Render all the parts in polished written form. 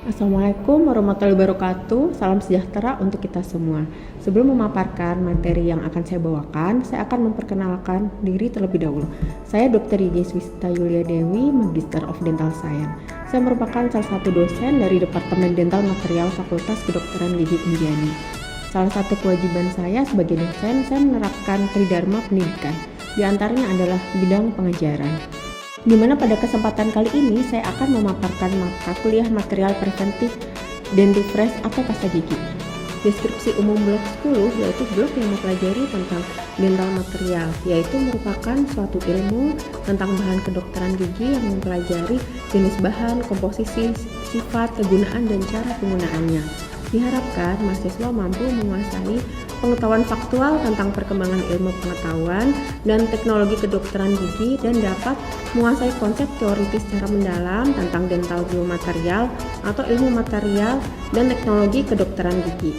Assalamualaikum warahmatullahi wabarakatuh. Salam sejahtera untuk kita semua. Sebelum memaparkan materi yang akan saya bawakan, saya akan memperkenalkan diri terlebih dahulu. Saya Dr. Gigi Swista Yulia Dewi, Magister of Dental Science. Saya merupakan salah satu dosen dari Departemen Dental Material Fakultas Kedokteran Gigi Indiani. Salah satu kewajiban saya sebagai dosen, saya menerapkan tridharma pendidikan. Di antaranya adalah bidang pengajaran, di mana pada kesempatan kali ini saya akan memaparkan mata kuliah material preventif dentifrice atau pasta gigi. Deskripsi umum blok 10 yaitu blok yang mempelajari tentang dental material, yaitu merupakan suatu ilmu tentang bahan kedokteran gigi yang mempelajari jenis bahan, komposisi, sifat, kegunaan, dan cara penggunaannya. Diharapkan mahasiswa mampu menguasai pengetahuan faktual tentang perkembangan ilmu pengetahuan dan teknologi kedokteran gigi dan dapat menguasai konsep teoritis secara mendalam tentang dental biomaterial atau ilmu material dan teknologi kedokteran gigi.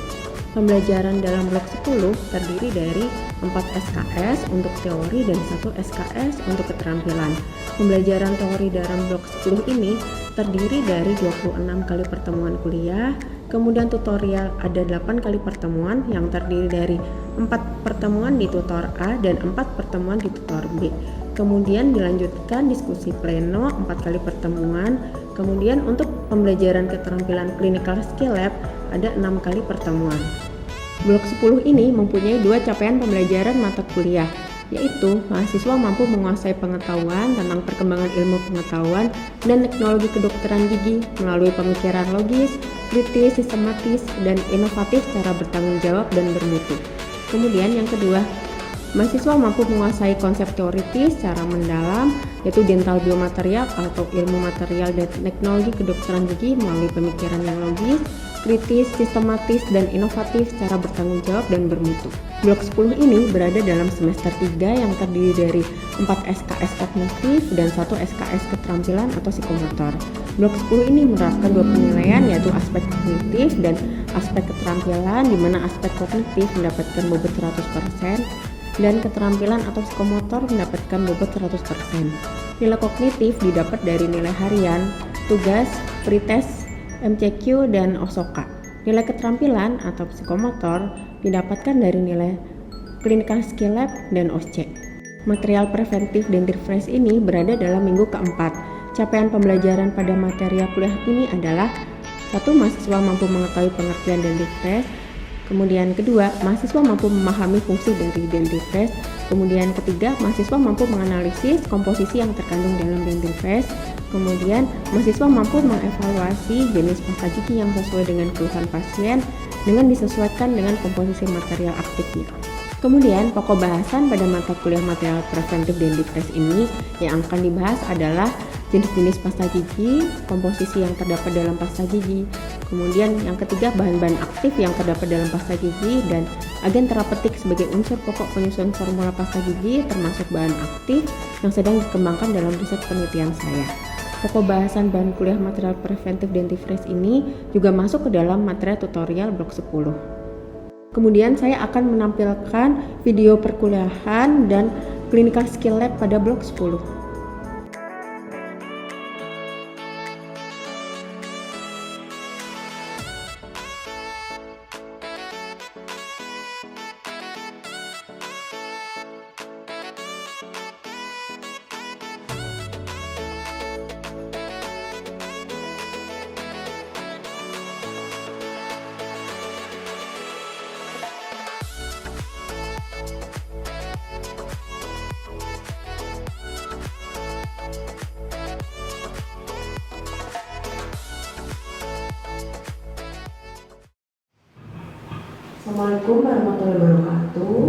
Pembelajaran dalam blok 10 terdiri dari 4 SKS untuk teori dan 1 SKS untuk keterampilan. Pembelajaran teori dalam blok 10 ini terdiri dari 26 kali pertemuan kuliah, kemudian tutorial ada 8 kali pertemuan yang terdiri dari 4 pertemuan di tutor A dan 4 pertemuan di tutor B. Kemudian dilanjutkan diskusi pleno 4 kali pertemuan. Kemudian untuk pembelajaran keterampilan clinical skill lab ada 6 kali pertemuan. Blok 10 ini mempunyai 2 capaian pembelajaran mata kuliah, yaitu mahasiswa mampu menguasai pengetahuan tentang perkembangan ilmu pengetahuan dan teknologi kedokteran gigi melalui pemikiran logis, kritis, sistematis, dan inovatif secara bertanggung jawab dan bermutu. Kemudian yang kedua, mahasiswa mampu menguasai konsep teoritis secara mendalam, yaitu dental biomaterial atau ilmu material dan teknologi kedokteran gigi melalui pemikiran yang logis, kritis, sistematis, dan inovatif secara bertanggung jawab dan bermutu. Blok 10 ini berada dalam semester 3 yang terdiri dari 4 SKS kognitif dan 1 SKS keterampilan atau psikomotor. Blok 10 ini menerapkan 2 penilaian, yaitu aspek kognitif dan aspek keterampilan, di mana aspek kognitif mendapatkan bobot 100% dan keterampilan atau psikomotor mendapatkan bobot 100%. Nilai kognitif didapat dari nilai harian, tugas, pretest, MCQ, dan OSOKA. Nilai keterampilan atau psikomotor didapatkan dari nilai clinical skill lab dan OSCE. Material preventif dentifrice ini berada dalam minggu keempat. Capaian pembelajaran pada material kuliah ini adalah: 1. Mahasiswa mampu mengetahui pengertian dentifrice. Kemudian kedua, mahasiswa mampu memahami fungsi dari dentifrice. Kemudian ketiga, mahasiswa mampu menganalisis komposisi yang terkandung dalam dentifrice. Kemudian, mahasiswa mampu mengevaluasi jenis pasta gigi yang sesuai dengan keluhan pasien dengan disesuaikan dengan komposisi material aktifnya. Kemudian, pokok bahasan pada mata kuliah material preventif dentifrice ini yang akan dibahas adalah jenis-jenis pasta gigi, komposisi yang terdapat dalam pasta gigi, kemudian yang ketiga bahan-bahan aktif yang terdapat dalam pasta gigi, dan agen terapeutik sebagai unsur pokok penyusun formula pasta gigi termasuk bahan aktif yang sedang dikembangkan dalam riset penelitian saya. Pokok bahasan bahan kuliah material preventif dentifrice ini juga masuk ke dalam materi tutorial blok 10. Kemudian saya akan menampilkan video perkuliahan dan clinical skill lab pada blok 10. Assalamualaikum warahmatullahi wabarakatuh.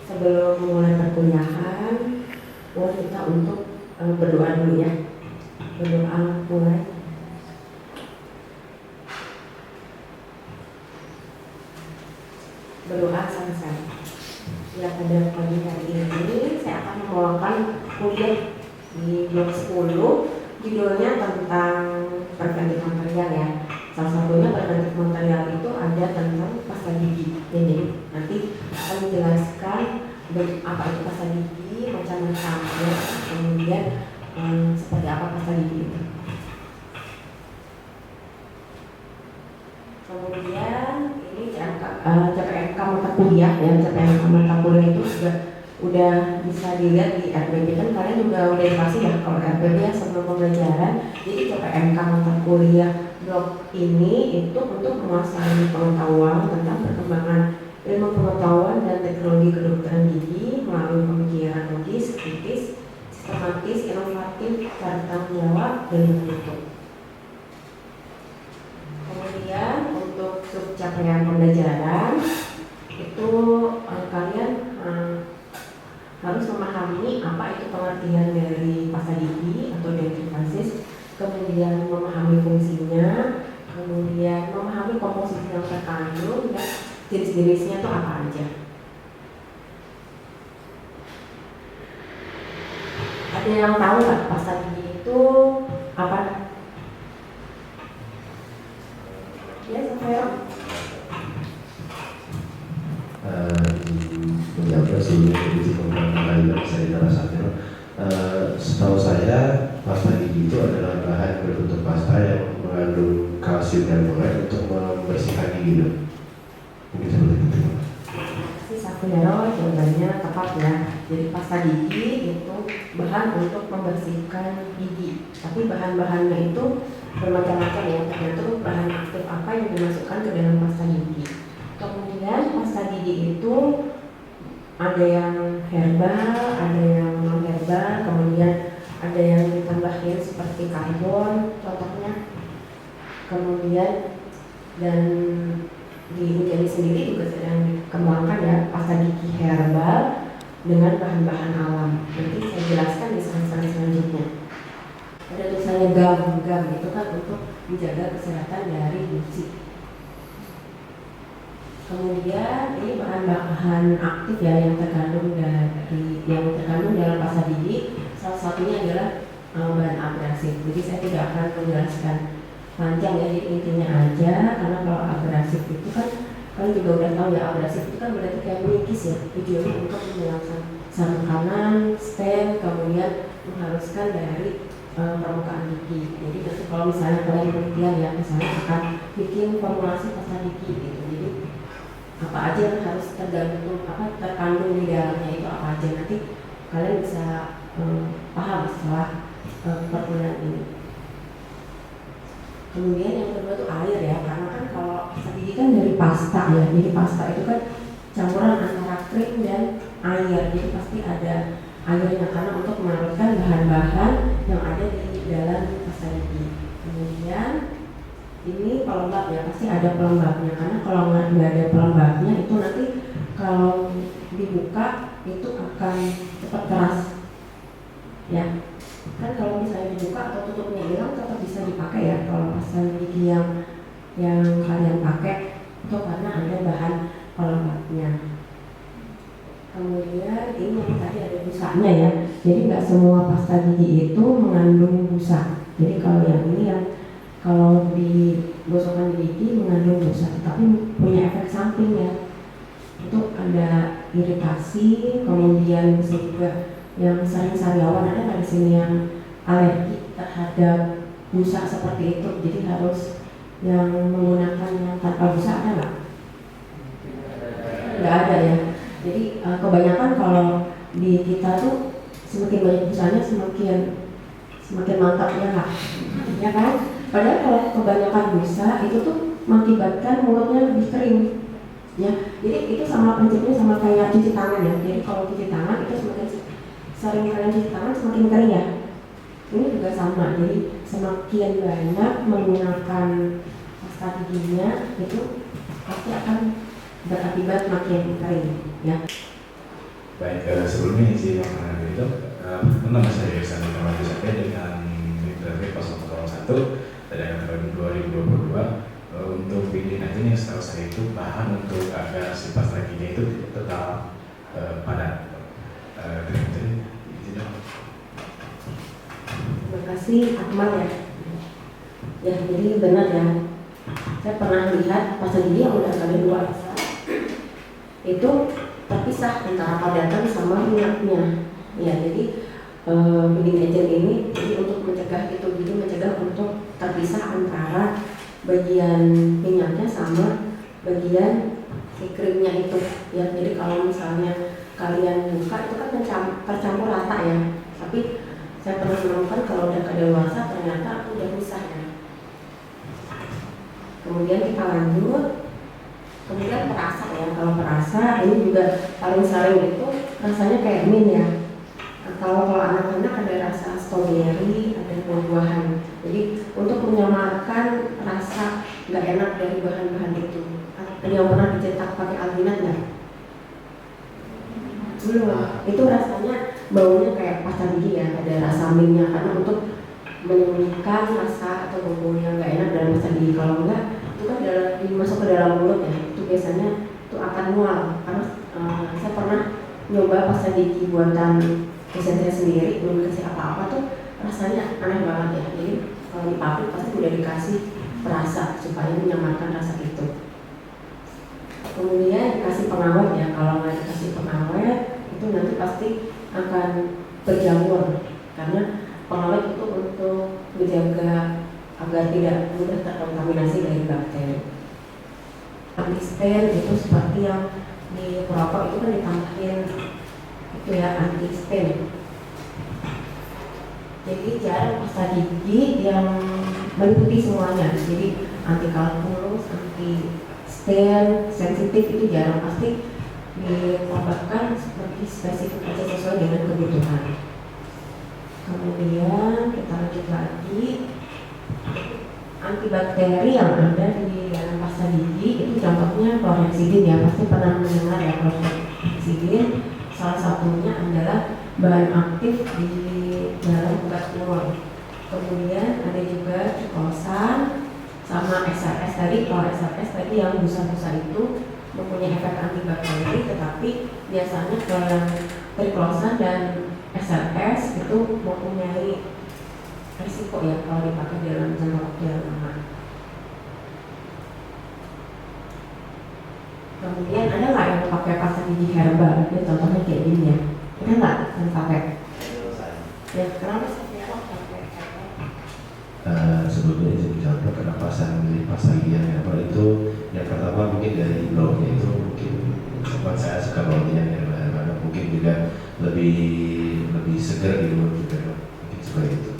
Sebelum memulai perkuliahan, boleh kita untuk berdoa dulu ya. Berdoa mulai. Berdoa selesai. Ya, pada pagi hari ini saya akan membawakan kuliah di blok 10. Judulnya tentang preventif material ya. Salah satunya preventif material itu ada tentang pasta gigi. Jadi nanti akan menjelaskan apa itu pasta gigi, macam-macamnya, kemudian seperti apa pasta gigi itu. Kemudian ini CPNK mata kuliah ya, CPNK mata kuliah itu udah bisa dilihat di RPP, kan kalian juga udah dikasih ya kalau RPP ya sebelum pembelajaran. Jadi CPNK mata kuliah blok ini itu untuk menguasai pengetahuan tentang perkembangan ilmu pengetahuan dan teknologi kedokteran gigi melalui pemikiran logis, kritis, sistematis, inovatif, bertanggung jawab, dan berbentuk. Kemudian untuk subcapaian pembelajaran itu kalian harus memahami apa itu pengertian dari pasta gigi atau dentifasis, kemudian memahami fungsinya, kemudian memahami komposisi yang terkandung dan jenis-jenisnya itu apa aja. Ada yang tahu nggak pasta gigi itu apa? Ya, saya menjawab sih kondisi pembangunan yang saya rasakan. Setahu saya pasta gigi itu adalah bahan berbentuk pasta yang mengandung kalsium dan borat untuk membersihkan gigi. Mungkin seperti itu. Sakunero jawabannya tepat ya. Jadi pasta gigi itu bahan untuk membersihkan gigi. Tapi bahan-bahannya itu bermacam-macam ya, tergantung bahan aktif apa yang dimasukkan ke dalam pasta gigi. Kemudian pasta gigi itu ada yang herbal, ada yang non herbal, kemudian ada yang ditambahin seperti karbon contohnya. Kemudian dan di Ujani sendiri juga sedang dikembangkan ya pasta gigi herbal dengan bahan-bahan alam. Nanti saya jelaskan di slide selanjutnya. Ada tulisannya gam itu kan untuk menjaga kesehatan dari gusi. Kemudian ini bahan-bahan aktif ya yang terkandung dalam pasta gigi. Salah satunya adalah bahan abrasif. Jadi saya tidak akan menjelaskan panjang ya, jadi intinya aja, karena kalau abrasif itu kan kalian juga udah tahu ya, abrasif itu kan berarti kayak melukis ya, tujuannya untuk menghilangkan makanan, stem, kemudian menghaluskan dari permukaan gigi. Jadi nanti kalau misalnya kalian penelitian ya, misalnya akan bikin formulasi pasta gigi gitu, jadi apa aja yang harus terkandung di dalamnya itu apa aja, nanti kalian bisa paham setelah perkuliahan ini. Kemudian yang kedua itu air ya, karena kan kalau pasta gigi kan dari pasta ya, jadi pasta itu kan campuran antara krim dan air, jadi pasti ada airnya karena untuk melarutkan bahan-bahan yang ada di dalam pasta gigi. Kemudian ini pelembab ya, pasti ada pelembabnya, karena kalau nggak ada pelembabnya itu nanti kalau dibuka itu akan cepat keras ya. Kan kalau misalnya dibuka atau tutupnya hilang tetap bisa dipakai ya kalau pasta gigi yang kalian pakai itu karena ada bahan pelembabnya. Kemudian ini yang tadi ada busanya ya, jadi nggak semua pasta gigi itu mengandung busa. Jadi kalau yang ini yang kalau digosokkan di gigi mengandung busa, tapi punya efek samping ya, itu ada iritasi, kemudian bisa juga yang sering sariawan ada nggak di sini yang alergi terhadap busa seperti itu, jadi harus yang menggunakan yang tanpa busa ada nggak? Nggak ada ya. Jadi kebanyakan kalau di kita tuh semakin banyak busanya semakin mantap ya kak, ya kan? Padahal kalau kebanyakan busa itu tuh mengakibatkan mulutnya lebih kering. Ya, jadi itu sama prinsipnya sama kayak cuci tangan ya. Jadi kalau cuci tangan itu sering kalian cuci tangan semakin kering ya. Ini juga sama. Jadi semakin banyak menggunakan pasta giginya itu pasti akan berakibat makin kering ya. Baik, sebelumnya isi makanan itu nama saya Sandi Kamadi Sate dengan Library 001 pada tahun 2022 untuk bikin aja nih, setahu saya itu bahan untuk agar si pasta gigi itu tetap padat. Terima kasih Akmal ya. Ya jadi benar ya. Saya pernah lihat pasta gigi yang udah kali dua itu terpisah antara padatan sama minyaknya. Ya jadi feeding agent ini jadi untuk mencegah itu, jadi mencegah untuk terpisah antara bagian minyaknya sama bagian si krimnya itu ya. Jadi kalau misalnya kalian buka itu kan tercampur rata ya, tapi saya pernah menemukan kalau udah kadaluarsa ternyata udah pisah ya. Kemudian kita lanjut, kemudian perasa ya. Kalau perasa ini juga paling sering itu rasanya kayak mint ya. Kalau anak-anak ada rasa stroberi, ada buah-buahan. Jadi untuk menyamarkan rasa nggak enak dari bahan-bahan itu. Ada yang pernah dicetak pakai alginat nggak? Belum. Itu rasanya baunya kayak pasta gigi ya, ada rasa mintnya, karena untuk menyembunyikan rasa atau bau yang nggak enak dalam pasta gigi. Kalau enggak, itu kan dimasuk ke dalam mulut ya. Itu biasanya itu akan mual. Karena saya pernah nyoba pasta gigi buatan dosen saya sendiri, belum dikasih apa-apa tuh rasanya aneh banget ya. Jadi kalau di pabrik pasti udah dikasih perasa supaya menyamarkan rasa itu. Kemudian dikasih pengawet ya. Kalau nggak dikasih pengawet itu nanti pasti akan berjamur, karena pengawet itu untuk menjaga agar tidak mudah terkontaminasi dari bakteri. Anti-stain itu seperti yang di perokok itu kan ditambahin itu ya, anti-stain. Jadi jarang pasta gigi yang meliputi semuanya. Jadi anti kalkulus, anti stain, sensitif itu jarang, pasti ditambahkan seperti spesifik aja sesuai dengan kebutuhan. Kemudian kita lanjut lagi, antibakteri yang ada di dalam pasta gigi itu contohnya chlorhexidin ya, pasti pernah mendengar ya chlorhexidin. Salah satunya adalah bahan aktif di dalam obat mual. Kemudian ada juga triclosan sama SRS tadi. Kalau SRS tadi yang busa-busa itu mempunyai efek antibakteri, tetapi biasanya kalau triclosan dan SRS itu mempunyai risiko ya kalau dipakai dalam jangka waktu yang lama. Kemudian ada nggak yang pakai pasta gigi herbal? Ya, contohnya kayak gini ya. Ada nggak yang pakai? Ya, kenapa sih pakai herbal? Sebelumnya jadi contoh kenapa saya memilih pasta gigi yang herbal itu, yang pertama mungkin dari baunya itu, mungkin sempat saya suka baunya yang herbal, karena mungkin juga lebih segar di mulut juga, mungkin seperti itu.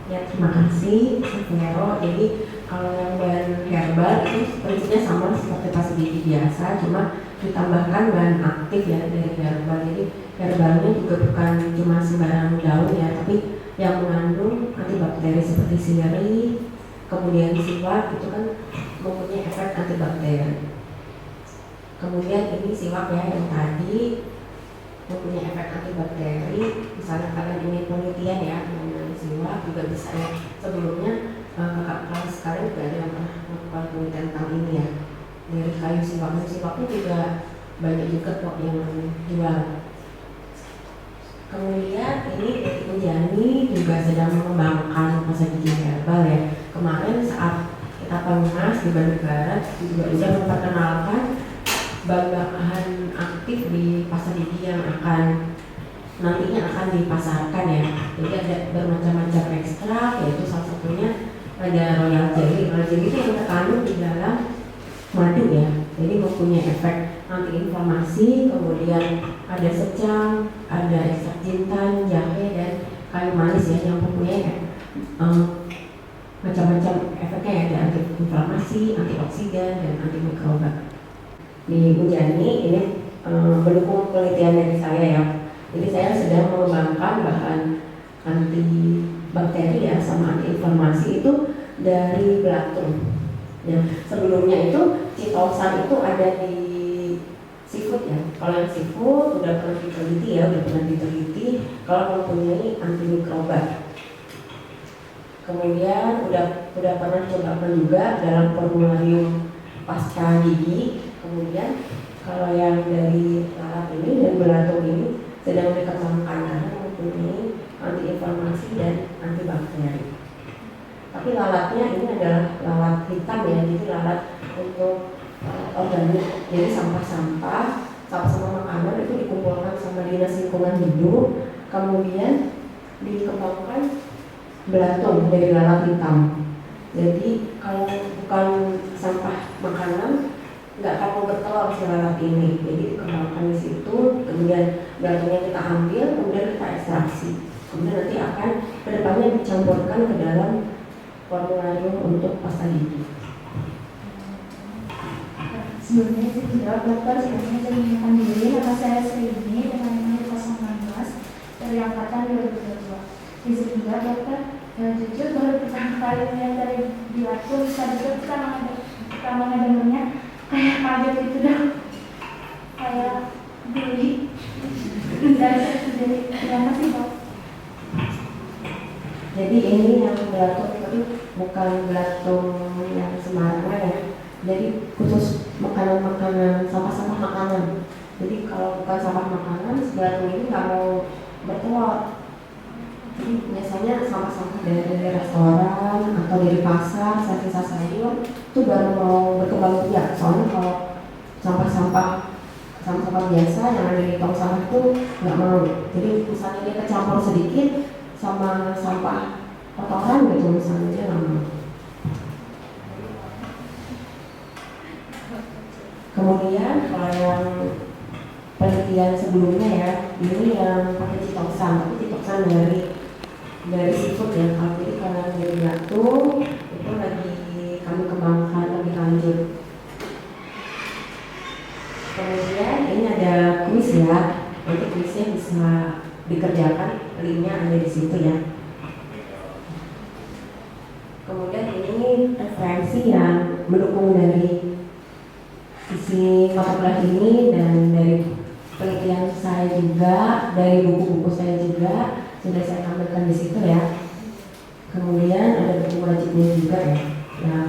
Ya, terima kasih Vero. Jadi kalau yang bahan herbal itu prinsipnya sama seperti pasta gigi biasa, cuma ditambahkan bahan aktif ya dari herbal. Jadi herbalnya juga bukan cuma sembarang daun ya, tapi yang mengandung antibakteri seperti sirih, kemudian siwak itu kan mempunyai efek antibakteri. Kemudian ini siwak ya yang tadi mempunyai efek antibakteri. Misalnya kalian ingin penelitian ya mengenai siwak juga bisa ya. Sebelumnya kakak kelas sekalian juga ada yang pernah melakukan penelitian tentang ini ya, dari kayu siwak. Siwaknya juga banyak juga kok yang jual. Kemudian ini dari Unjani juga sedang mengembangkan pasta gigi herbal ya. Kemarin saat kita pengulas di Bandung Barat juga bisa memperkenalkan bahan aktif di pasta gigi yang nantinya akan dipasarkan ya. Jadi ada bermacam-macam ekstrak, yaitu salah satunya ada royal jelly. Royal jelly itu yang terkandung di dalam madu ya, jadi mempunyai efek antiinflamasi. Kemudian ada secang, ada ekstrak jintan, jahe, dan kayu manis ya, yang mempunyai macam-macam efeknya ya, ada antiinflamasi, antioksidan, dan antimikroba. Di Unjani ini mendukung penelitian dari saya ya. Jadi saya sedang mengembangkan bahan antibakteri ya sama antiinflamasi itu dari belatung. Ya, sebelumnya itu citosan itu ada di seafood ya. Kalau yang seafood udah pernah diteliti ya, kalau mempunyai antimikroba. Kemudian udah pernah coba juga dalam formularium pasta gigi. Kemudian kalau yang dari lalat ini dan belatung ini sedang dikembangkan karena mempunyai antiinflamasi dan antibakteri. Tapi lalatnya ini adalah lalat hitam ya, jadi lalat untuk organik. Jadi sampah-sampah makanan itu dikumpulkan sama dinas lingkungan hidup. Kemudian dikembangkan belatung dari lalat hitam. Jadi kalau bukan sampah makanan nggak akan mau bertelur si lalat ini. Jadi dikembangkan di situ, kemudian belatungnya kita ambil, kemudian kita ekstraksi. Kemudian nanti akan kedepannya dicampurkan ke dalam formularium untuk pasta gigi. Sebelumnya saya tidak dokter, sebelumnya saya mengingatkan diri nama saya Sri ini dengan nomor 016 dari angkatan 2022. Izin juga dokter, jujur baru pertama kali melihat dari dilaku bisa dokter pertama dengarnya kayak kaget itu dong, kayak geli dan saya sendiri. Terima kasih dok. Jadi ini yang belatung itu bukan belatung yang sembarangan ya. Jadi khusus makanan-makanan, sampah-sampah makanan. Jadi kalau bukan sampah makanan, belatung ini nggak mau bertelur. Jadi biasanya sampah-sampah dari restoran atau dari pasar, sisa sayur itu baru mau berkembang biak. Soalnya kalau sampah-sampah biasa yang ada di tong sampah itu nggak mau. Jadi misalnya dia kecampur sedikit sama sampah kotoran gitu, misalnya dia nggak mau. Kemudian kalau yang penelitian sebelumnya ya, ini yang pakai citoksan, tapi citoksan dari seafood ya. Jadi kalau dari belatung itu lagi kami kembangkan lebih lanjut. Kemudian ini ada kuis ya, nanti kuisnya bisa dikerjakan, linknya ada di situ ya. Kemudian ini referensi yang mendukung dari sisi fotografi ini dan dari penelitian saya juga, dari buku-buku saya juga sudah saya tampilkan di situ ya. Kemudian ada buku wajibnya juga ya, yang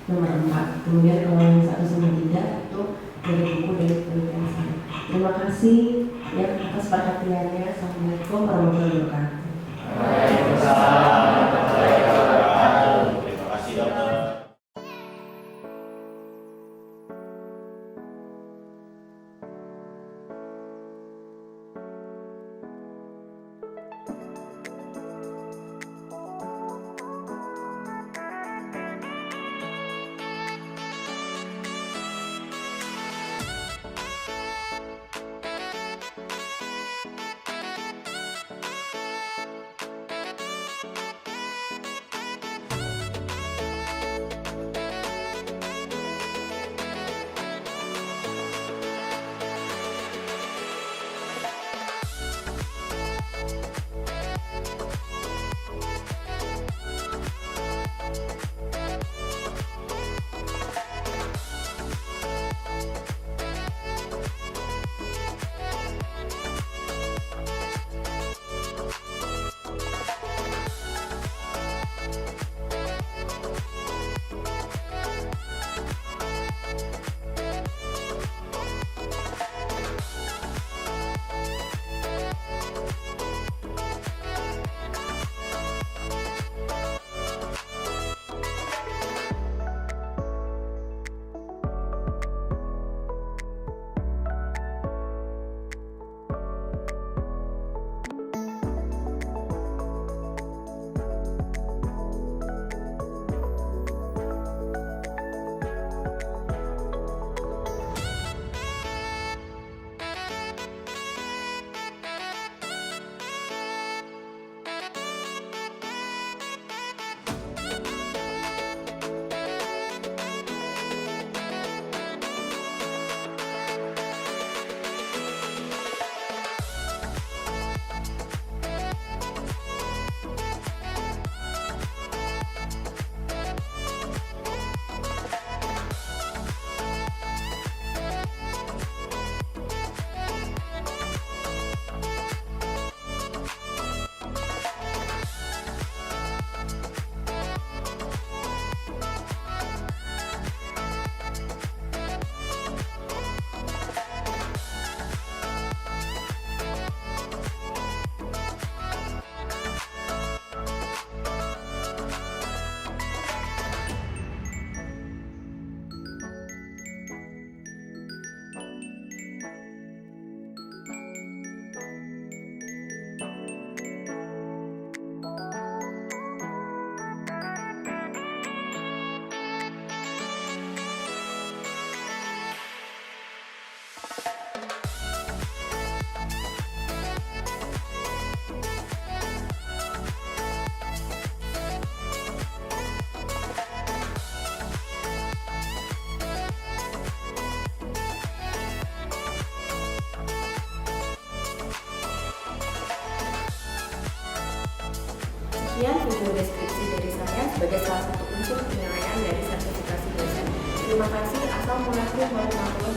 nomor 4. Kemudian kalau yang 1 sama 3 itu dari buku dari penelitian saya. Terima kasih ya atas perhatiannya. Assalamualaikum warahmatullahi wabarakatuh. Terima kasih dokter. Sekian video deskripsi dari saya sebagai salah satu unsur penilaian dari sertifikasi dosen. Terima kasih. Assalamualaikum warahmatullahi wabarakatuh.